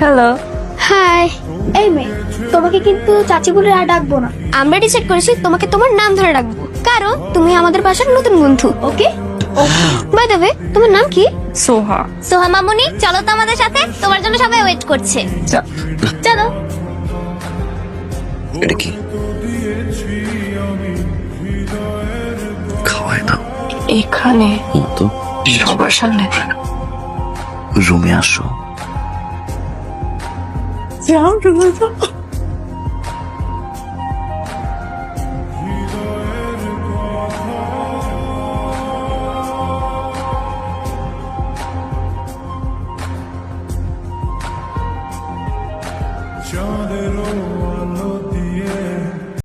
Hello. High. এই মেয়ে, তোমাকে কিন্তু চাচি বলে আর ডাকবো না। আমরা ডিসাইড করেছি তোমাকে তোমার নাম ধরে ডাকবো, কারণ তুমি আমাদের বাসার নতুন বন্ধু। ওকে? বাই দ্য ওয়ে, তোমার নাম কি? সোহা। সোহা মামুনি, চলো তো আমাদের সাথে, তোমার জন্য সবাই ওয়েট করছে। চলো। এটা কি খাওয়ায় না? এখানে তো সবার সামনে রুমে আসো। যাও